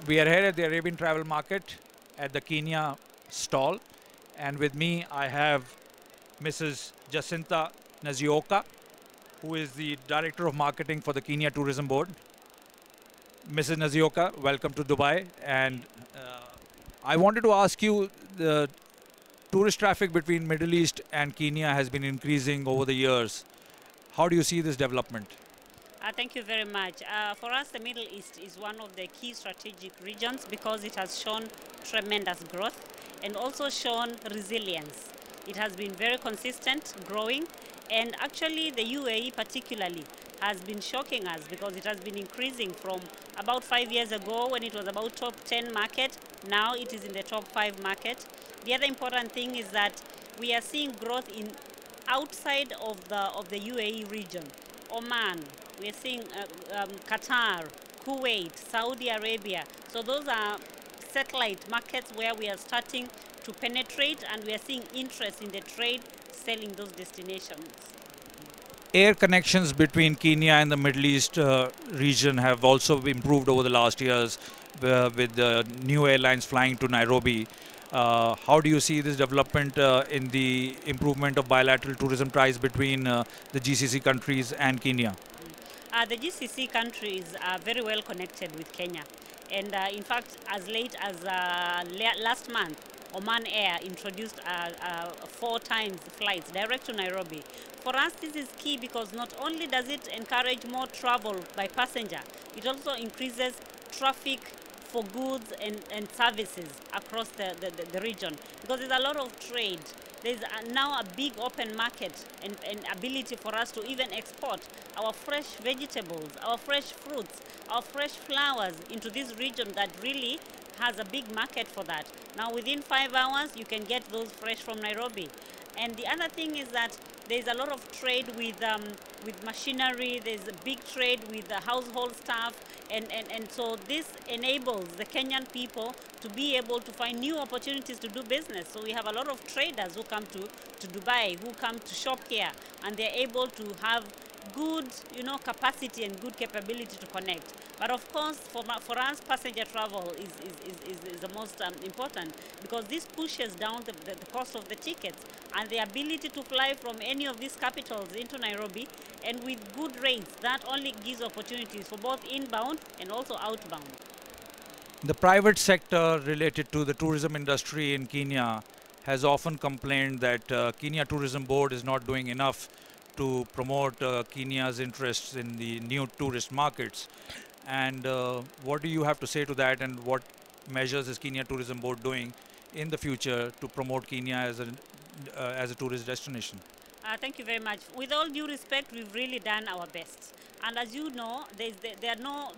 We are here at the Arabian Travel Market at the Kenya stall, and with me I have Mrs. Jacinta Nazioka, who is the Director of Marketing for the Kenya Tourism Board. Mrs. Nazioka, welcome to Dubai. And I wanted to ask you, the tourist traffic between Middle East and Kenya has been increasing over the years. How do you see this development? Thank you very much. For us, the Middle East is one of the key strategic regions because it has shown tremendous growth and also shown resilience. It has been very consistent, growing, and actually the UAE particularly has been shocking us because it has been increasing from about 5 years ago when it was about top 10 market. Now it is in the top 5 market. The other important thing is that we are seeing growth in outside of the UAE region. Oman, we are seeing Qatar, Kuwait, Saudi Arabia. So those are satellite markets where we are starting to penetrate, and we are seeing interest in the trade selling those destinations. Air connections between Kenya and the Middle East region have also improved over the last years with the new airlines flying to Nairobi. How do you see this development in the improvement of bilateral tourism ties between the GCC countries and Kenya? The GCC countries are very well connected with Kenya. And in fact, as late as last month, Oman Air introduced 4 times flights direct to Nairobi. For us, this is key because not only does it encourage more travel by passenger, it also increases traffic for goods and services across the region, because there's a lot of trade. There's now a big open market and ability for us to even export our fresh vegetables, our fresh fruits, our fresh flowers into this region that really has a big market for that. Now within 5 hours you can get those fresh from Nairobi. And the other thing is that there's a lot of trade with machinery, there's a big trade with the household stuff, and so this enables the Kenyan people to be able to find new opportunities to do business. So we have a lot of traders who come to Dubai, who come to shop here, and they're able to have good, capacity and good capability to connect. But of course, for us, passenger travel is the most important, because this pushes down the cost of the tickets and the ability to fly from any of these capitals into Nairobi, and with good rates. That only gives opportunities for both inbound and also outbound. The private sector related to the tourism industry in Kenya has often complained that Kenya Tourism Board is not doing enough to promote Kenya's interests in the new tourist markets. And what do you have to say to that, and what measures is Kenya Tourism Board doing in the future to promote Kenya as a tourist destination? Thank you very much. With all due respect, we've really done our best. And as you know, there are no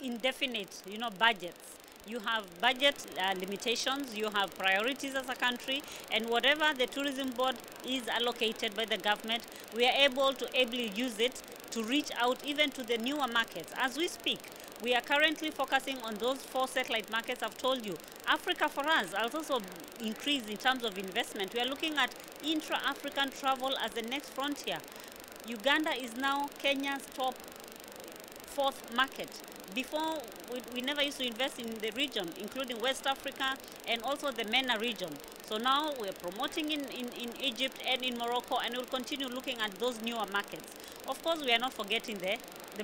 indefinite, budgets. You have budget limitations, you have priorities as a country, and whatever the tourism board is allocated by the government, we are able to ably use it to reach out even to the newer markets. As we speak, we are currently focusing on those 4 satellite markets I've told you. Africa for us has also increased in terms of investment. We are looking at intra-African travel as the next frontier. Uganda is now Kenya's top 4th market. Before, we never used to invest in the region, including West Africa and also the MENA region. So now we're promoting in Egypt and in Morocco, and we'll continue looking at those newer markets. Of course, we are not forgetting the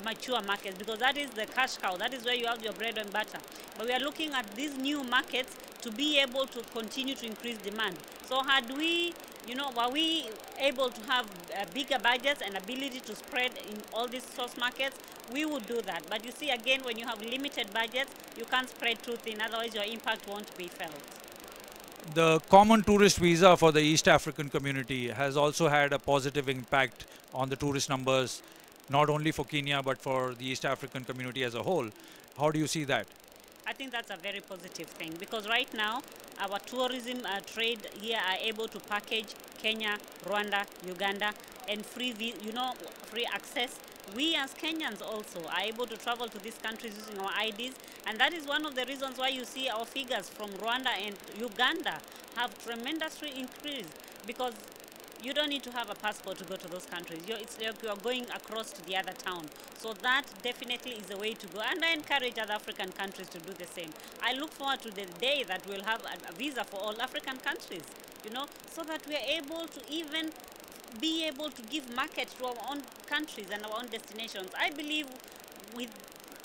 mature markets, because that is the cash cow. That is where you have your bread and butter. But we are looking at these new markets to be able to continue to increase demand. So had we, were we able to have bigger budgets and ability to spread in all these source markets, we would do that. But you see, again, when you have limited budgets, you can't spread too thin, otherwise your impact won't be felt. The common tourist visa for the East African community has also had a positive impact on the tourist numbers, not only for Kenya but for the East African community as a whole. How do you see that? I think that's a very positive thing, because right now our tourism trade here are able to package Kenya, Rwanda, Uganda, and free access. We as Kenyans also are able to travel to these countries using our IDs, and that is one of the reasons why you see our figures from Rwanda and Uganda have tremendously increased, because you don't need to have a passport to go to those countries. It's like you're going across to the other town. So that definitely is the way to go. And I encourage other African countries to do the same. I look forward to the day that we'll have a visa for all African countries, so that we are able to even be able to give market to our own countries and our own destinations. I believe with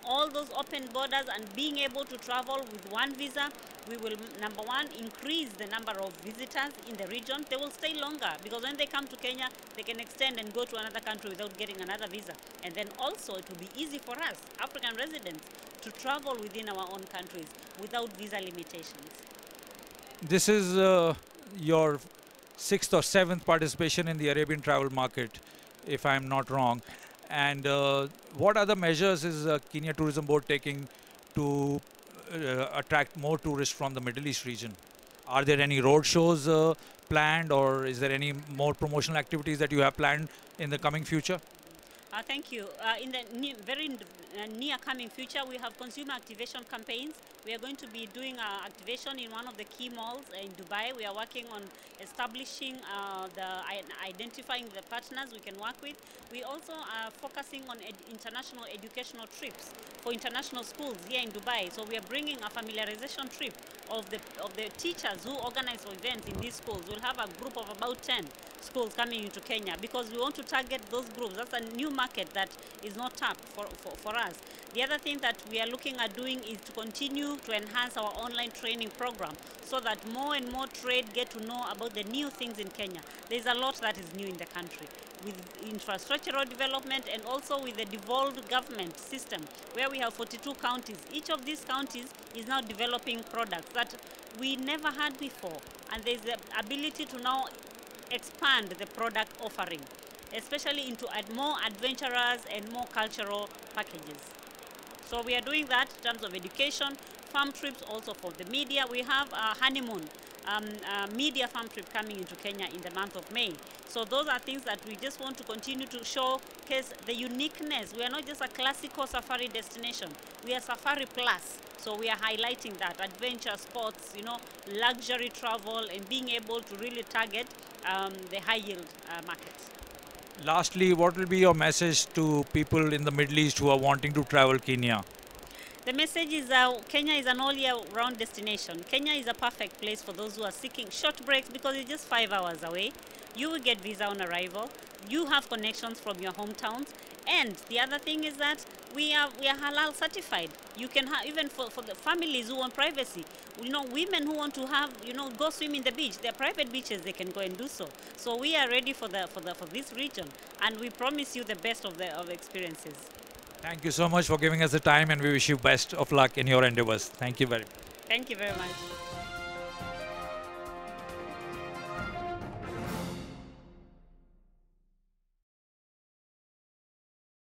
all those open borders and being able to travel with one visa, we will, number one, increase the number of visitors in the region. They will stay longer because when they come to Kenya, they can extend and go to another country without getting another visa. And then also it will be easy for us, African residents, to travel within our own countries without visa limitations. This is your sixth or seventh participation in the Arabian travel market, if I'm not wrong. And what other measures is Kenya Tourism Board taking to attract more tourists from the Middle East region? Are there any road shows planned, or is there any more promotional activities that you have planned in the coming future? Thank you. In the very near coming future, we have consumer activation campaigns. We are going to be doing activation in one of the key malls in Dubai. We are working on establishing identifying the partners we can work with. We also are focusing on international educational trips for international schools here in Dubai. So we are bringing a familiarization trip of the teachers who organize events in these schools. We'll have a group of about 10 schools coming into Kenya because we want to target those groups. That's a new market that is not tapped for us. The other thing that we are looking at doing is to continue to enhance our online training program so that more and more trade get to know about the new things in Kenya. There's a lot that is new in the country with infrastructural development and also with the devolved government system where we have 42 counties. Each of these counties is now developing products that we never had before, and there's the ability to now expand the product offering, especially into more adventurous and more cultural packages. So we are doing that in terms of education, farm trips also for the media. We have a honeymoon media farm trip coming into Kenya in the month of May. So those are things that we just want to continue to showcase the uniqueness. We are not just a classical safari destination. We are Safari Plus. So we are highlighting that adventure sports, luxury travel, and being able to really target the high yield markets. Lastly, what will be your message to people in the Middle East who are wanting to travel Kenya? The message is Kenya is an all-year-round destination. Kenya is a perfect place for those who are seeking short breaks because it's just 5 hours away. You will get visa on arrival. You have connections from your hometowns. And the other thing is that we are halal certified. You can have, even for the families who want privacy, women who want to have, go swim in the beach. There are private beaches, they can go and do so. So we are ready for this region, and we promise you the best of experiences. Thank you so much for giving us the time, and we wish you best of luck in your endeavors. Thank you very much. Thank you very much.